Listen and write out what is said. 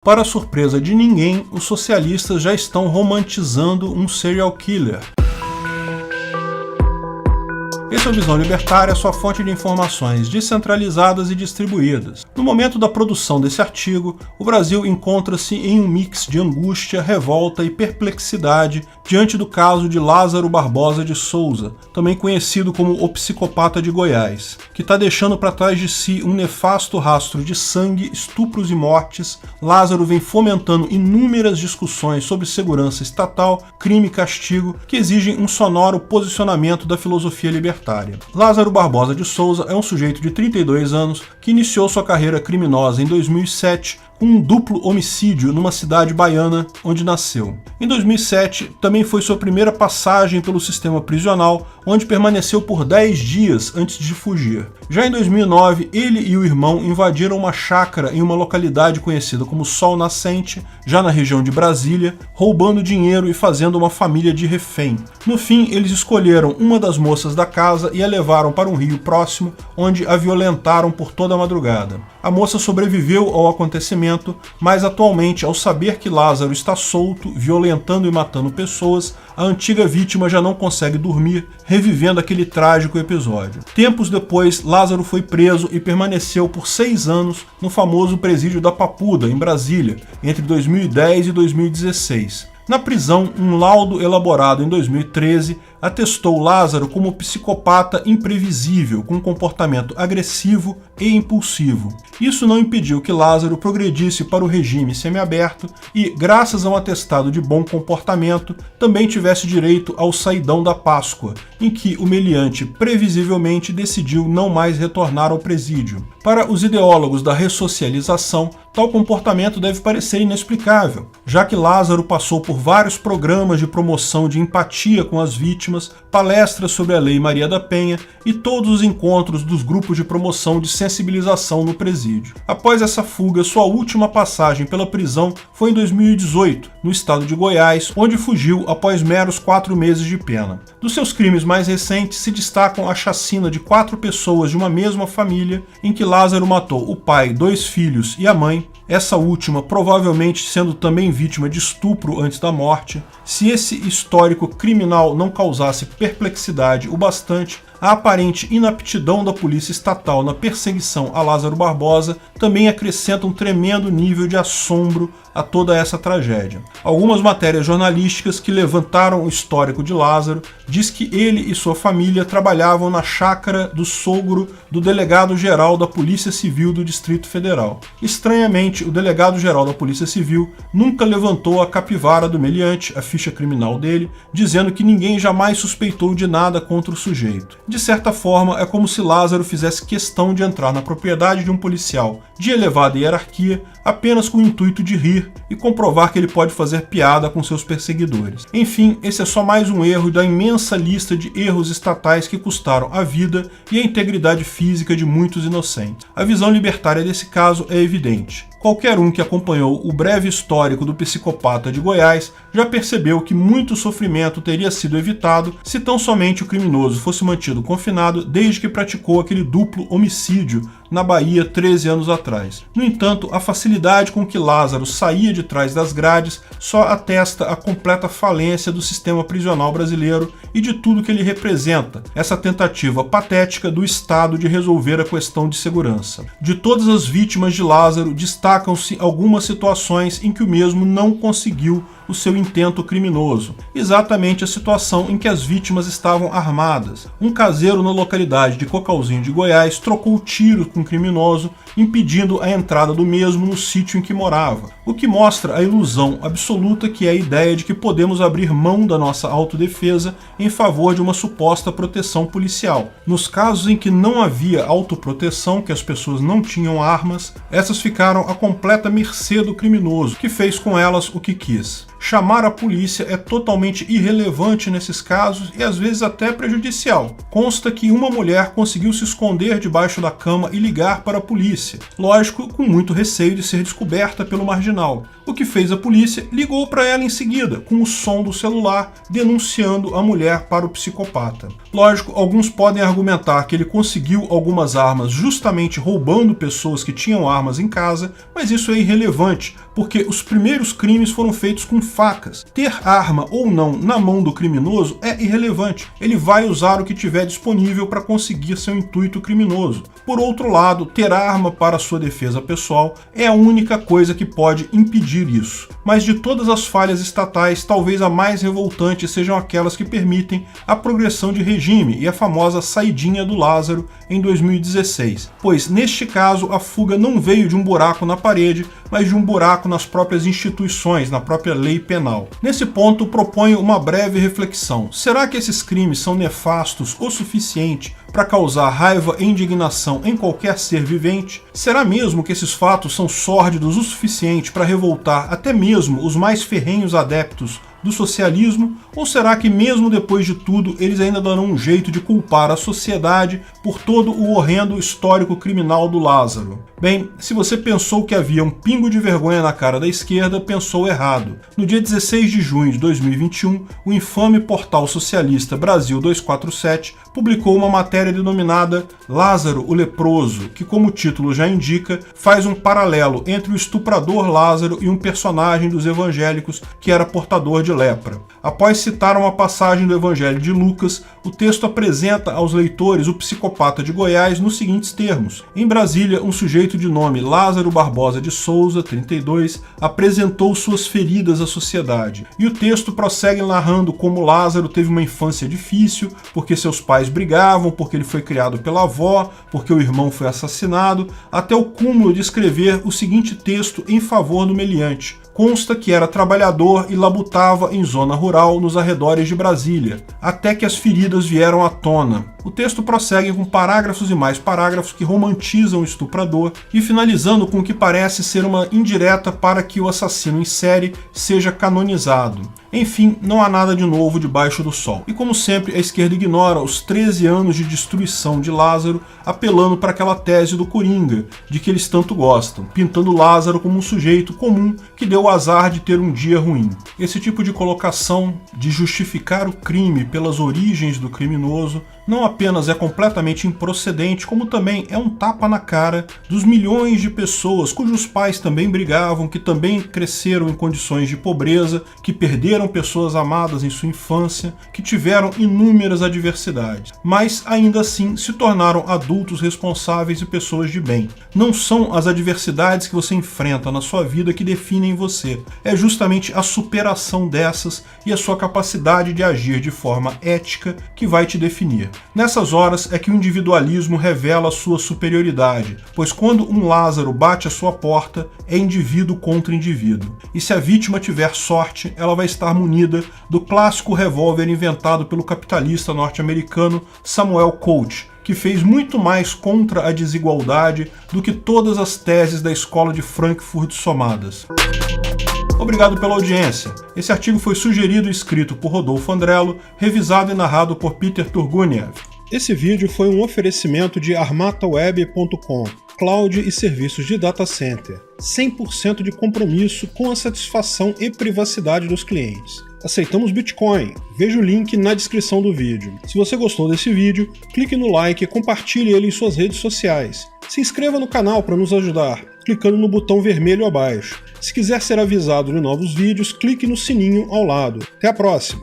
Para a surpresa de ninguém, os socialistas já estão romantizando um serial killer. Esse é o Visão Libertária, sua fonte de informações descentralizadas e distribuídas. No momento da produção desse artigo, o Brasil encontra-se em um mix de angústia, revolta e perplexidade diante do caso de Lázaro Barbosa de Souza, também conhecido como o psicopata de Goiás, que está deixando para trás de si um nefasto rastro de sangue, estupros e mortes. Lázaro vem fomentando inúmeras discussões sobre segurança estatal, crime e castigo, que exigem um sonoro posicionamento da filosofia libertária. Lázaro Barbosa de Souza é um sujeito de 32 anos que iniciou sua carreira criminosa em 2007 com um duplo homicídio numa cidade baiana onde nasceu. Em 2007, também foi sua primeira passagem pelo sistema prisional, onde permaneceu por 10 dias antes de fugir. Já em 2009, ele e o irmão invadiram uma chácara em uma localidade conhecida como Sol Nascente, já na região de Brasília, roubando dinheiro e fazendo uma família de refém. No fim, eles escolheram uma das moças da casa e a levaram para um rio próximo, onde a violentaram por toda a madrugada. A moça sobreviveu ao acontecimento, mas atualmente, ao saber que Lázaro está solto, violentando e matando pessoas, a antiga vítima já não consegue dormir, revivendo aquele trágico episódio. Tempos depois, Lázaro foi preso e permaneceu por 6 anos no famoso presídio da Papuda, em Brasília, entre 2010 e 2016. Na prisão, um laudo elaborado em 2013 atestou Lázaro como psicopata imprevisível, com comportamento agressivo e impulsivo. Isso não impediu que Lázaro progredisse para o regime semiaberto e, graças a um atestado de bom comportamento, também tivesse direito ao saidão da Páscoa, em que o meliante previsivelmente decidiu não mais retornar ao presídio. Para os ideólogos da ressocialização, tal comportamento deve parecer inexplicável, já que Lázaro passou por vários programas de promoção de empatia com as vítimas, palestras sobre a Lei Maria da Penha e todos os encontros dos grupos de promoção de sensibilização no presídio. Após essa fuga, sua última passagem pela prisão foi em 2018, no estado de Goiás, onde fugiu após meros 4 meses de pena. Dos seus crimes mais recentes se destacam a chacina de 4 pessoas de uma mesma família, em que Lázaro matou o pai, 2 filhos e a mãe, essa última provavelmente sendo também vítima de estupro antes da morte. Se esse histórico criminal não causasse perplexidade o bastante, a aparente inaptidão da polícia estatal na perseguição a Lázaro Barbosa também acrescenta um tremendo nível de assombro a toda essa tragédia. Algumas matérias jornalísticas que levantaram o histórico de Lázaro diz que ele e sua família trabalhavam na chácara do sogro do delegado-geral da Polícia Civil do Distrito Federal. Estranhamente, o delegado-geral da Polícia Civil nunca levantou a capivara do meliante, a ficha criminal dele, dizendo que ninguém jamais suspeitou de nada contra o sujeito. De certa forma, é como se Lázaro fizesse questão de entrar na propriedade de um policial de elevada hierarquia apenas com o intuito de rir e comprovar que ele pode fazer piada com seus perseguidores. Enfim, esse é só mais um erro da imensa lista de erros estatais que custaram a vida e a integridade física de muitos inocentes. A visão libertária desse caso é evidente. Qualquer um que acompanhou o breve histórico do psicopata de Goiás já percebeu que muito sofrimento teria sido evitado se tão somente o criminoso fosse mantido confinado desde que praticou aquele duplo homicídio na Bahia 13 anos atrás. No entanto, a facilidade com que Lázaro saía de trás das grades só atesta a completa falência do sistema prisional brasileiro e de tudo que ele representa, essa tentativa patética do Estado de resolver a questão de segurança. De todas as vítimas de Lázaro, destacam-se algumas situações em que o mesmo não conseguiu o seu intento criminoso. Exatamente a situação em que as vítimas estavam armadas. Um caseiro na localidade de Cocalzinho de Goiás trocou tiro com um criminoso, impedindo a entrada do mesmo no sítio em que morava, o que mostra a ilusão absoluta que é a ideia de que podemos abrir mão da nossa autodefesa em favor de uma suposta proteção policial. Nos casos em que não havia autoproteção, que as pessoas não tinham armas, essas ficaram à completa mercê do criminoso, que fez com elas o que quis. Chamar a polícia é totalmente irrelevante nesses casos e às vezes até prejudicial. Consta que uma mulher conseguiu se esconder debaixo da cama e ligar para a polícia, lógico, com muito receio de ser descoberta pelo marginal. O que fez a polícia? Ligou para ela em seguida, com o som do celular, denunciando a mulher para o psicopata. Lógico, alguns podem argumentar que ele conseguiu algumas armas justamente roubando pessoas que tinham armas em casa, mas isso é irrelevante, porque os primeiros crimes foram feitos com facas. Ter arma ou não na mão do criminoso é irrelevante. Ele vai usar o que tiver disponível para conseguir seu intuito criminoso. Por outro lado, ter arma para sua defesa pessoal é a única coisa que pode impedir isso. Mas de todas as falhas estatais, talvez a mais revoltante sejam aquelas que permitem a progressão de regime e a famosa saidinha do Lázaro em 2016, pois neste caso a fuga não veio de um buraco na parede, mas de um buraco nas próprias instituições, na própria lei penal. Nesse ponto, proponho uma breve reflexão. Será que esses crimes são nefastos o suficiente para causar raiva e indignação em qualquer ser vivente? Será mesmo que esses fatos são sórdidos o suficiente para revoltar até mesmo os mais ferrenhos adeptos do socialismo? Ou será que mesmo depois de tudo eles ainda darão um jeito de culpar a sociedade por todo o horrendo histórico criminal do Lázaro? Bem, se você pensou que havia um pingo de vergonha na cara da esquerda, pensou errado. No dia 16 de junho de 2021, o infame portal socialista Brasil 247 publicou uma matéria denominada Lázaro, o Leproso, que, como o título já indica, faz um paralelo entre o estuprador Lázaro e um personagem dos evangélicos que era portador de lepra. Após citar uma passagem do Evangelho de Lucas, o texto apresenta aos leitores o psicopata de Goiás nos seguintes termos: em Brasília, um sujeito de nome Lázaro Barbosa de Souza, 32, apresentou suas feridas à sociedade. E o texto prossegue narrando como Lázaro teve uma infância difícil, porque seus pais brigavam, porque ele foi criado pela avó, porque o irmão foi assassinado, até o cúmulo de escrever o seguinte texto em favor do meliante. Consta que era trabalhador e labutava em zona rural nos arredores de Brasília, até que as feridas vieram à tona. O texto prossegue com parágrafos e mais parágrafos que romantizam o estuprador e finalizando com o que parece ser uma indireta para que o assassino em série seja canonizado. Enfim, não há nada de novo debaixo do sol. E como sempre, a esquerda ignora os 13 anos de destruição de Lázaro, apelando para aquela tese do Coringa, de que eles tanto gostam, pintando Lázaro como um sujeito comum que deu o azar de ter um dia ruim. Esse tipo de colocação de justificar o crime pelas origens do criminoso não apenas é completamente improcedente, como também é um tapa na cara dos milhões de pessoas cujos pais também brigavam, que também cresceram em condições de pobreza, que perderam pessoas amadas em sua infância, que tiveram inúmeras adversidades, mas ainda assim se tornaram adultos responsáveis e pessoas de bem. Não são as adversidades que você enfrenta na sua vida que definem você, é justamente a superação dessas e a sua capacidade de agir de forma ética que vai te definir. Nessas horas é que o individualismo revela sua superioridade, pois quando um Lázaro bate à sua porta, é indivíduo contra indivíduo. E se a vítima tiver sorte, ela vai estar munida do clássico revólver inventado pelo capitalista norte-americano Samuel Colt, que fez muito mais contra a desigualdade do que todas as teses da escola de Frankfurt somadas. Obrigado pela audiência. Esse artigo foi sugerido e escrito por Rodolfo Andrello, revisado e narrado por Peter Turguniev. Esse vídeo foi um oferecimento de armataweb.com, cloud e serviços de data center. 100% de compromisso com a satisfação e privacidade dos clientes. Aceitamos Bitcoin. Veja o link na descrição do vídeo. Se você gostou desse vídeo, clique no like e compartilhe ele em suas redes sociais. Se inscreva no canal para nos ajudar, clicando no botão vermelho abaixo. Se quiser ser avisado de novos vídeos, clique no sininho ao lado. Até a próxima!